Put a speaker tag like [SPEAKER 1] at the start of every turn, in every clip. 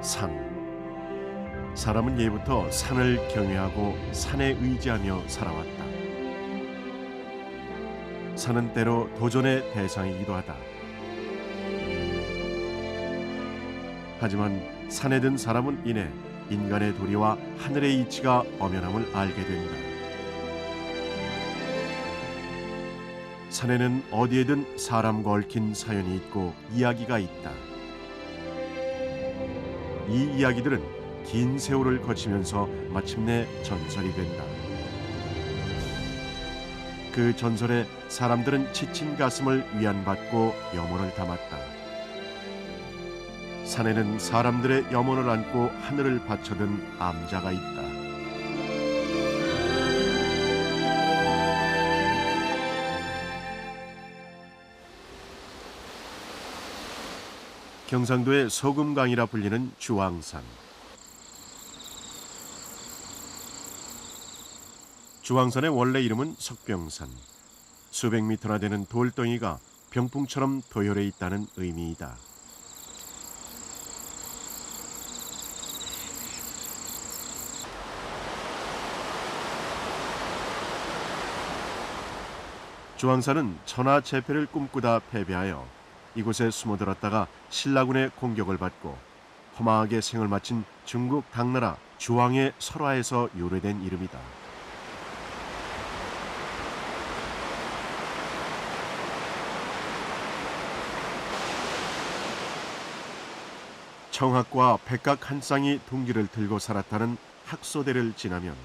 [SPEAKER 1] 산. 사람은 예부터 산을 경외하고 산에 의지하며 살아왔다. 산은 때로 도전의 대상이기도 하다. 하지만 산에 든 사람은 이내 인간의 도리와 하늘의 이치가 엄연함을 알게 된다. 산에는 어디에든 사람과 얽힌 사연이 있고 이야기가 있다. 이 이야기들은 긴 세월을 거치면서 마침내 전설이 된다. 그 전설에 사람들은 지친 가슴을 위안받고 염원을 담았다. 산에는 사람들의 염원을 안고 하늘을 받쳐든 암자가 있다. 경상도의 소금강이라 불리는 주황산. 주황산의 원래 이름은 석병산. 수백 미터나 되는 돌덩이가 병풍처럼 도열해 있다는 의미이다. 주황산은 천하제패를 꿈꾸다 패배하여 이곳에 숨어들었다가 신라군의 공격을 받고 허망하게 생을 마친 중국 당나라 주황의 설화에서 유래된 이름이다. 청학과 백각 한 쌍이 둥지를 들고 살았다는 학소대를 지나면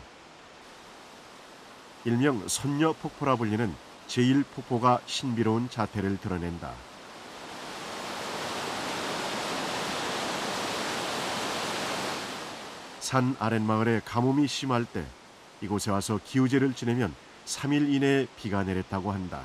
[SPEAKER 1] 일명 선녀폭포라 불리는 제1폭포가 신비로운 자태를 드러낸다. 산 아랫마을에 가뭄이 심할 때 이곳에 와서 기우제를 지내면 3일 이내에 비가 내렸다고 한다.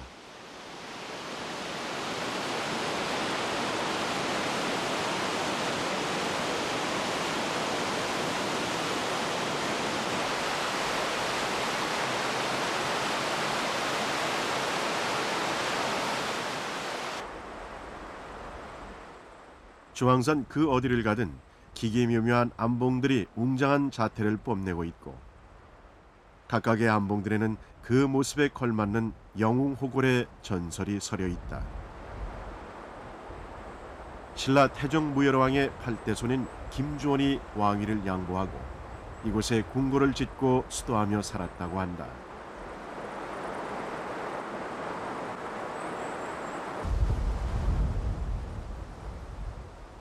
[SPEAKER 1] 주황산 그 어디를 가든 기기묘묘한 암봉들이 웅장한 자태를 뽐내고 있고 각각의 암봉들에는 그 모습에 걸맞는 영웅호골의 전설이 서려 있다. 신라 태종무열왕의 8대 손인 김주원이 왕위를 양보하고 이곳에 궁궐을 짓고 수도하며 살았다고 한다.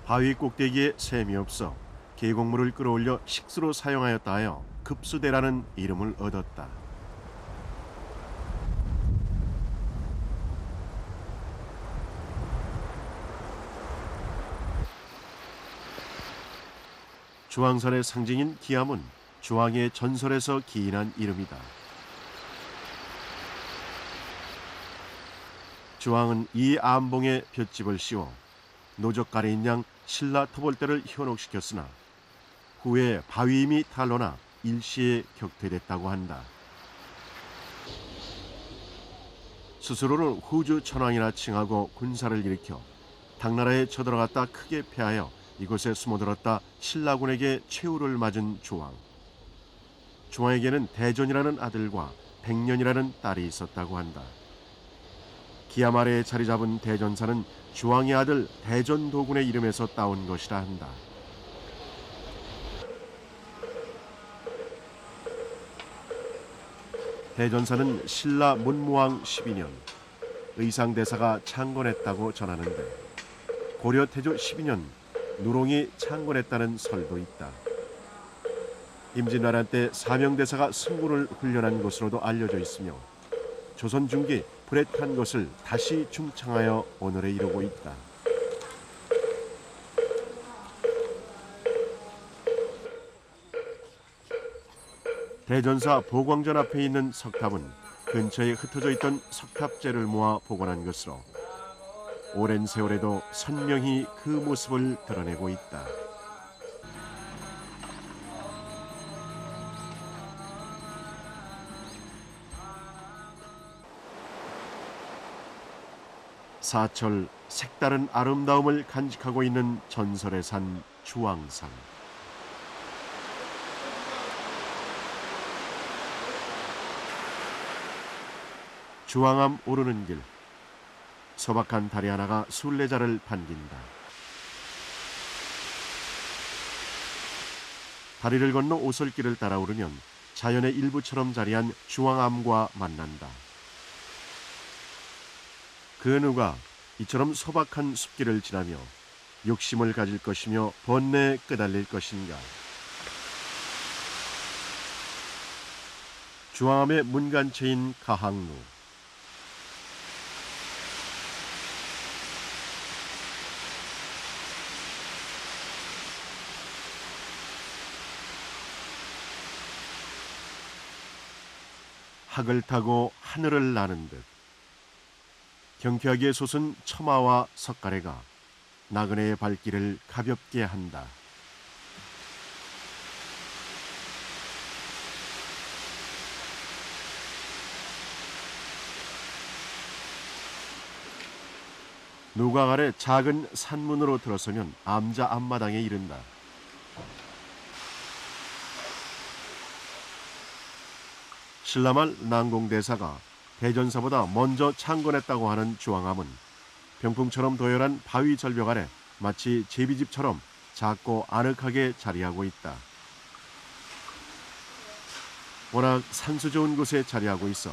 [SPEAKER 1] 바위 꼭대기에 샘이 없어 계곡물을 끌어올려 식수로 사용하였다 하여 급수대라는 이름을 얻었다. 주황산의 상징인 기암은 주황의 전설에서 기인한 이름이다. 주황은 이 암봉에 볏짚을 씌워 노적가래인 양 신라 토벌대를 현혹시켰으나 후에 바위임이 탄로나 일시에 격퇴됐다고 한다. 스스로를 후주 천왕이라 칭하고 군사를 일으켜 당나라에 쳐들어갔다 크게 패하여 이곳에 숨어들었다 신라군에게 최후를 맞은 주황. 주황에게는 대전이라는 아들과 백년이라는 딸이 있었다고 한다. 기암 아래에 자리 잡은 대전사는 주황의 아들 대전도군의 이름에서 따온 것이라 한다. 대전사는 신라 문무왕 12년 의상대사가 창건했다고 전하는데 고려 태조 12년 누롱이 창건했다는 설도 있다. 임진왜란 때 사명대사가 승군을 훈련한 것으로도 알려져 있으며 조선 중기 불에 탄 것을 다시 중창하여 오늘에 이르고 있다. 대전사 보광전 앞에 있는 석탑은 근처에 흩어져 있던 석탑재를 모아 복원한 것으로 오랜 세월에도 선명히 그 모습을 드러내고 있다. 사철 색다른 아름다움을 간직하고 있는 전설의 산 주왕산. 주왕암 오르는 길. 소박한 다리 하나가 순례자를 반긴다. 다리를 건너 오솔길을 따라 오르면 자연의 일부처럼 자리한 주왕암과 만난다. 그 누가 이처럼 소박한 숲길을 지나며 욕심을 가질 것이며 번뇌에 끄달릴 것인가. 주왕암의 문간체인 가항루. 학을 타고 하늘을 나는 듯 경쾌하게 솟은 처마와 석가래가 나그네의 발길을 가볍게 한다. 누각 아래 작은 산문으로 들어서면 암자 앞마당에 이른다. 신라말 난공대사가 대전사보다 먼저 창건했다고 하는 주왕암은 병풍처럼 도열한 바위 절벽 아래 마치 제비집처럼 작고 아늑하게 자리하고 있다. 워낙 산수 좋은 곳에 자리하고 있어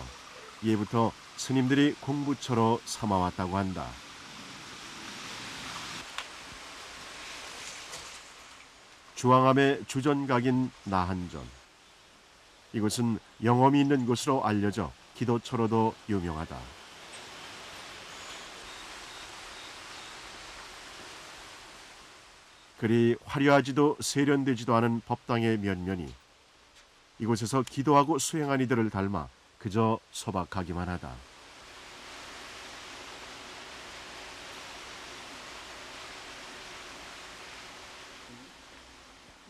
[SPEAKER 1] 예부터 스님들이 공부처로 삼아왔다고 한다. 주왕암의 주전각인 나한전. 이곳은 영험이 있는 곳으로 알려져 기도처로도 유명하다. 그리 화려하지도 세련되지도 않은 법당의 면면이 이곳에서 기도하고 수행한 이들을 닮아 그저 소박하기만 하다.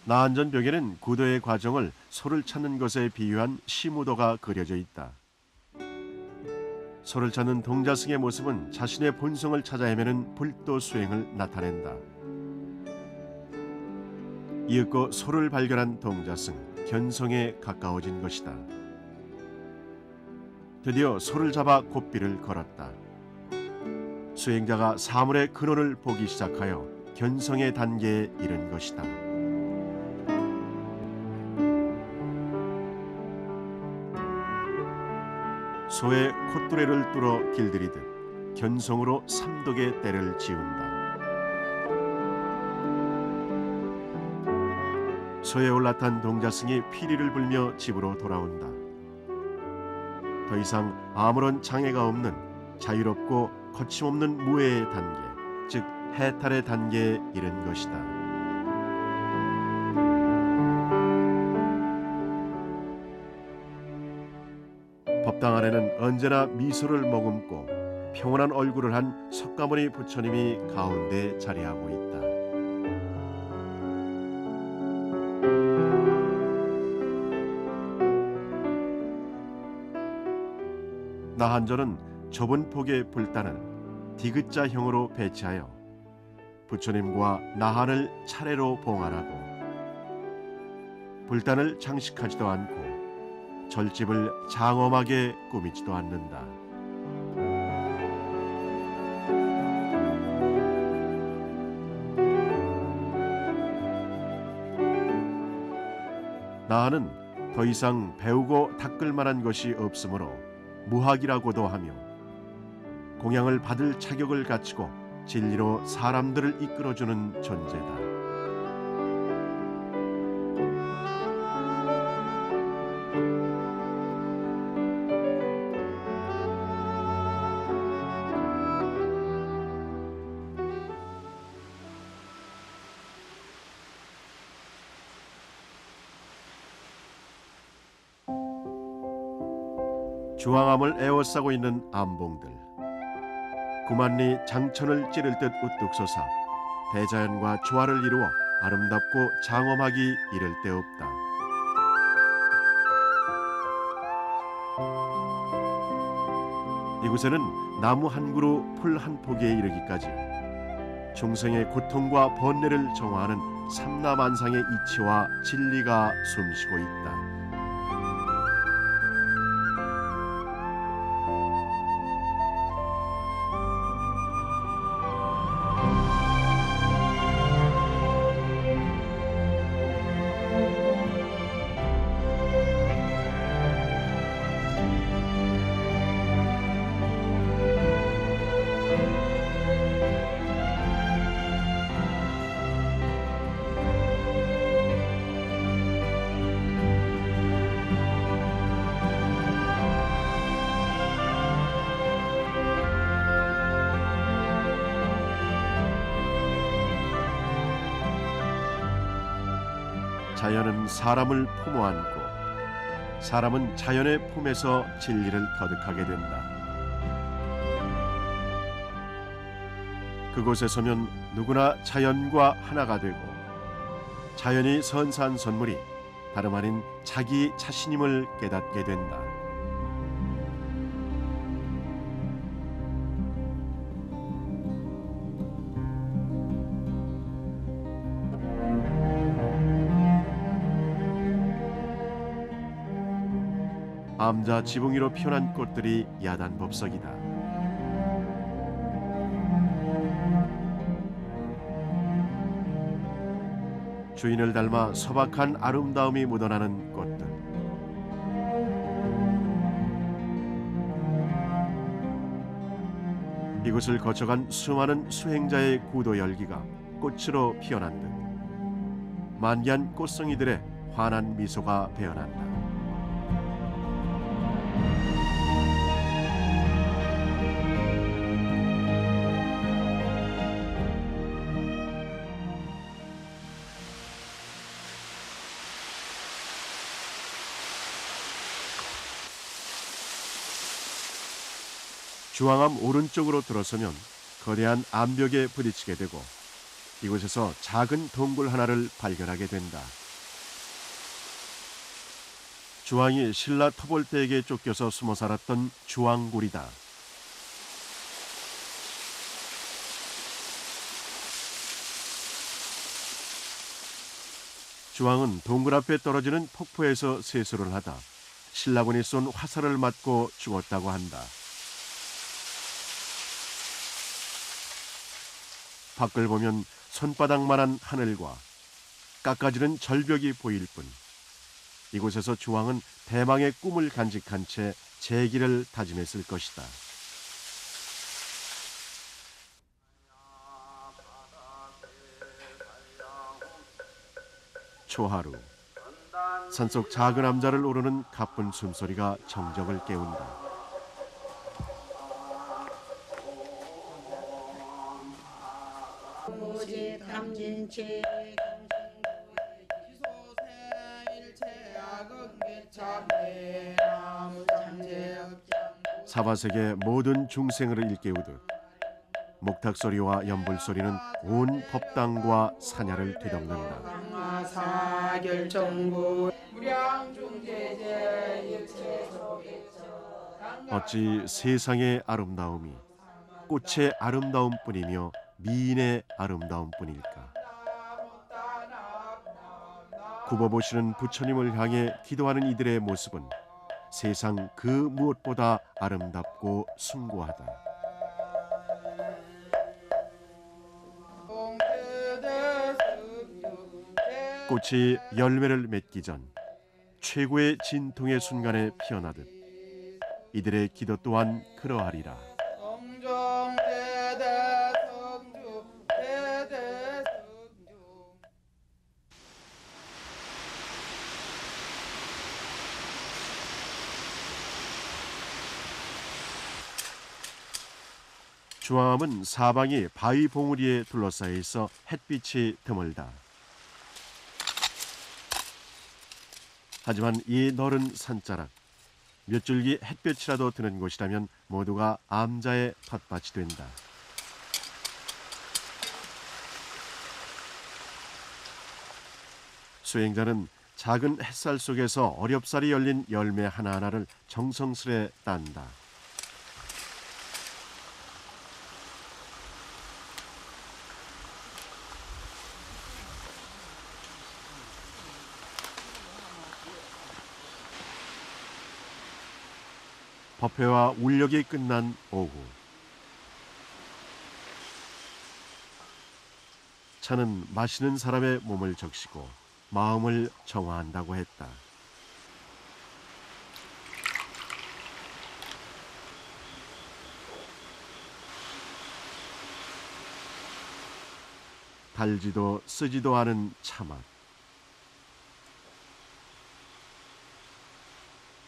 [SPEAKER 1] 나한전 벽에는 구도의 과정을 소를 찾는 것에 비유한 시무도가 그려져 있다. 소를 찾는 동자승의 모습은 자신의 본성을 찾아 헤매는 불도 수행을 나타낸다. 이윽고 소를 발견한 동자승, 견성에 가까워진 것이다. 드디어 소를 잡아 곱비를 걸었다. 수행자가 사물의 근원을 보기 시작하여 견성의 단계에 이른 것이다. 소의 콧뚜레를 뚫어 길들이듯 견성으로 삼독의 때를 지운다. 소에 올라탄 동자승이 피리를 불며 집으로 돌아온다. 더 이상 아무런 장애가 없는 자유롭고 거침없는 무해의 단계, 즉 해탈의 단계에 이른 것이다. 법당 안에는 언제나 미소를 머금고 평온한 얼굴을 한 석가모니 부처님이 가운데 자리하고 있다. 나한전은 좁은 폭의 불단을 디귿자형으로 배치하여 부처님과 나한을 차례로 봉안하고 불단을 장식하지도 않고 절집을 장엄하게 꾸미지도 않는다. 나한은 더 이상 배우고 닦을 만한 것이 없으므로 무학이라고도 하며 공양을 받을 자격을 갖추고 진리로 사람들을 이끌어주는 존재다. 주왕암을 에워싸고 있는 암봉들. 구만리 장천을 찌를 듯 우뚝 솟아 대자연과 조화를 이루어 아름답고 장엄하기 이를 데 없다. 이곳에는 나무 한 그루 풀 한 포기에 이르기까지 중생의 고통과 번뇌를 정화하는 삼라만상의 이치와 진리가 숨쉬고 있다. 자연은 사람을 품어 안고 사람은 자연의 품에서 진리를 터득하게 된다. 그곳에 서면 누구나 자연과 하나가 되고 자연이 선사한 선물이 다름 아닌 자기 자신임을 깨닫게 된다. 암자 지붕 위로 피어난 꽃들이 야단법석이다. 주인을 닮아 소박한 아름다움이 묻어나는 꽃들. 이곳을 거쳐간 수많은 수행자의 구도 열기가 꽃으로 피어난 듯 만개한 꽃송이들의 환한 미소가 배어난다. 주황암 오른쪽으로 들어서면 거대한 암벽에 부딪히게 되고 이곳에서 작은 동굴 하나를 발견하게 된다. 주황이 신라 토벌대에게 쫓겨서 숨어 살았던 주황굴이다. 주황은 동굴 앞에 떨어지는 폭포에서 세수를 하다 신라군이 쏜 화살을 맞고 죽었다고 한다. 밖을 보면 손바닥만한 하늘과 깎아지는 절벽이 보일 뿐 이곳에서 주황은 대망의 꿈을 간직한 채 재기를 다짐했을 것이다. 초하루 산속 작은 암자를 오르는 가쁜 숨소리가 정적을 깨운다. 사바세계 모든 중생을 일깨우듯 목탁소리와 연불소리는 온 법당과 사냐를 뒤덮는다. 어찌 세상의 아름다움이 꽃의 아름다움뿐이며 미인의 아름다움뿐일까. 굽어보시는 부처님을 향해 기도하는 이들의 모습은 세상 그 무엇보다 아름답고 숭고하다. 꽃이 열매를 맺기 전 최고의 진통의 순간에 피어나듯 이들의 기도 또한 그러하리라. 주황암은 사방이 바위 봉우리에 둘러싸여 있어 햇빛이 드물다. 하지만 이 너른 산자락, 몇 줄기 햇볕이라도 드는 곳이라면 모두가 암자의 텃밭이 된다. 수행자는 작은 햇살 속에서 어렵사리 열린 열매 하나하나를 정성스레 딴다. 법회와 울력이 끝난 오후, 차는 마시는 사람의 몸을 적시고 마음을 정화한다고 했다. 달지도 쓰지도 않은 차맛.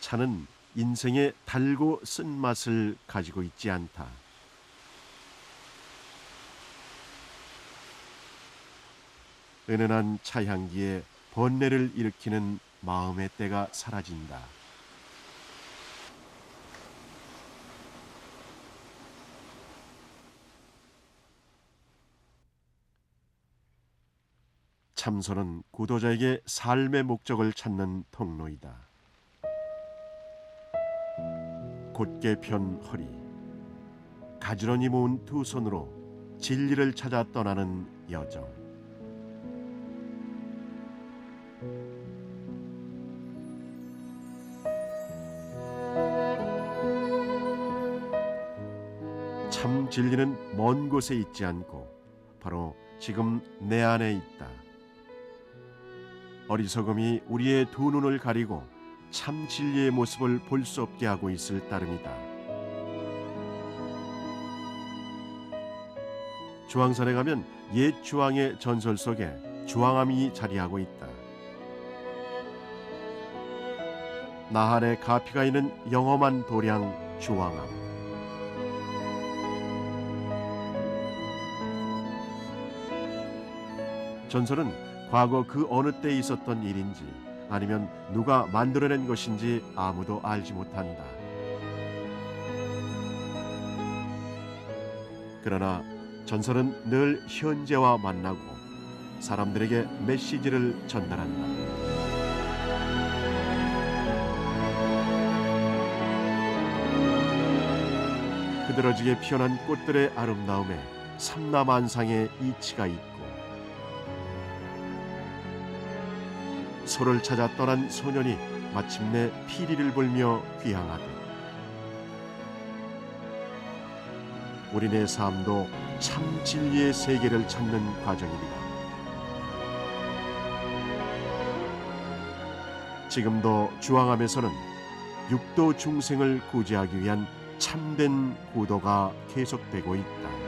[SPEAKER 1] 차는 인생의 달고 쓴맛을 가지고 있지 않다. 은은한 차향기에 번뇌를 일으키는 마음의 때가 사라진다. 참선은 구도자에게 삶의 목적을 찾는 통로이다. 곧게 편 허리, 가지런히 모은 두 손으로 진리를 찾아 떠나는 여정. 참 진리는 먼 곳에 있지 않고 바로 지금 내 안에 있다. 어리석음이 우리의 두 눈을 가리고 참 진리의 모습을 볼 수 없게 하고 있을 따름이다. 주황산에 가면 옛 주황의 전설 속에 주황암이 자리하고 있다. 나한에 가피가 있는 영험한 도량 주황암. 전설은 과거 그 어느 때에 있었던 일인지 아니면 누가 만들어낸 것인지 아무도 알지 못한다. 그러나 전설은 늘 현재와 만나고 사람들에게 메시지를 전달한다. 흐드러지게 피어난 꽃들의 아름다움에 삼라만상의 이치가 있고 소를 찾아 떠난 소년이 마침내 피리를 불며 귀향하듯 우리네 삶도 참 진리의 세계를 찾는 과정입니다. 지금도 주황암에서는 육도 중생을 구제하기 위한 참된 구도가 계속되고 있다.